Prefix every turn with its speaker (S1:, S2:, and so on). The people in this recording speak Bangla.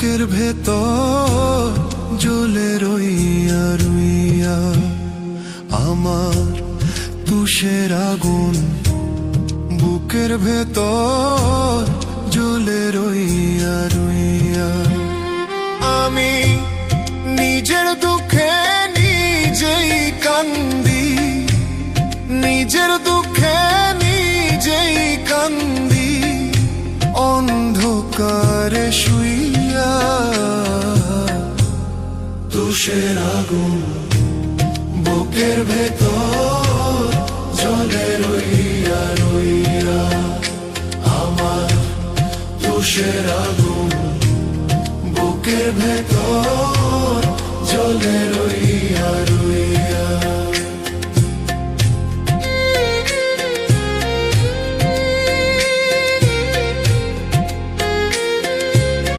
S1: বুকের ভেতর জ্বলে রইয়া রইয়া আমার তুষের আগুন, বুকের ভেতর জ্বলে রইয়া রইয়া। আমি নিজের দুঃখে নিজেই কান্দি, নিজের দুঃখে নিজেই কান্দি, অন্ধকারে শুইয়া। তুষের আগুন বুকের ভেতর জ্বলে রইয়া রইয়া আমার তুষের আগুন বুকের ভেতর জ্বলে রইয়া।